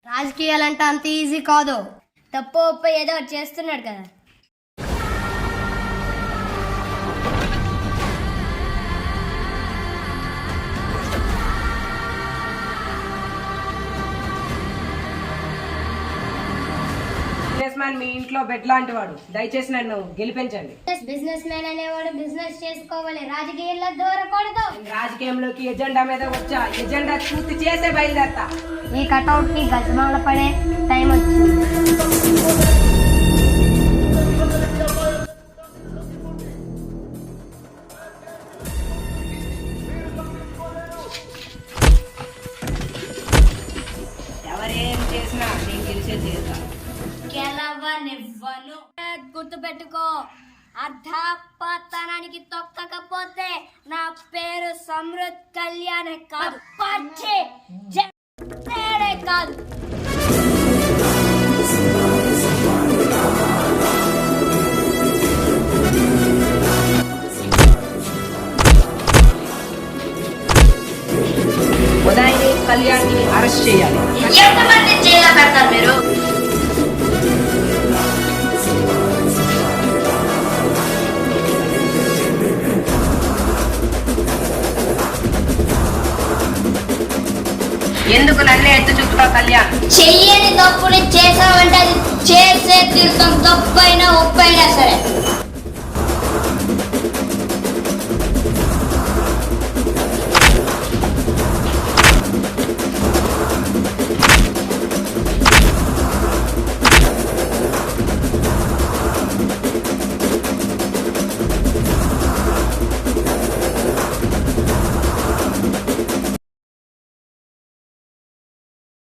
రాజకీయాలంటే అంత ఈజీ కాదు. తప్పు ఒప్పు ఏదో ఒకటి చేస్తున్నాడు కదా. బిజినెస్ మ్యాన్ మీ ఇంట్లో బెడ్ లాంటి వాడు, దయచేసి నన్ను గెలిపించండి. బిజినెస్ మ్యాన్ అనేవాడు బిజినెస్ చేసుకోవాలి, రాజకీయాల్లో దూరకూడదు. రాజకీయంలోకి ఎజెండా మీద వచ్చా, ఎజెండా పూర్తి చేసే బయలుదేరతా. ఈ కటౌట్ కి గజమాల పడే టైం వచ్చింది. ఎవరేం చేసినా నేను గెలిచే చేస్తా. గెలవనివ్వను. గుర్తు పెట్టుకో, అర్ధపతనానికి తొక్కకపోతే నా పేరు సమృద్ధ్ కళ్యాణే కాదు, పచ్చి జడే కాదు. ఉదయని కళ్యాణ్ని అరెస్ట్ చేయాలి. ఎంతమంది జైల్లో పెడతారు మీరు? ఎందుకు నన్నే ఎత్తు చూపుతావు కళ్యాణ్? చెయ్యని తప్పుని చేసావంటే అది చేసే తీర్థం, తప్పైనా ఒప్పైనా సరే.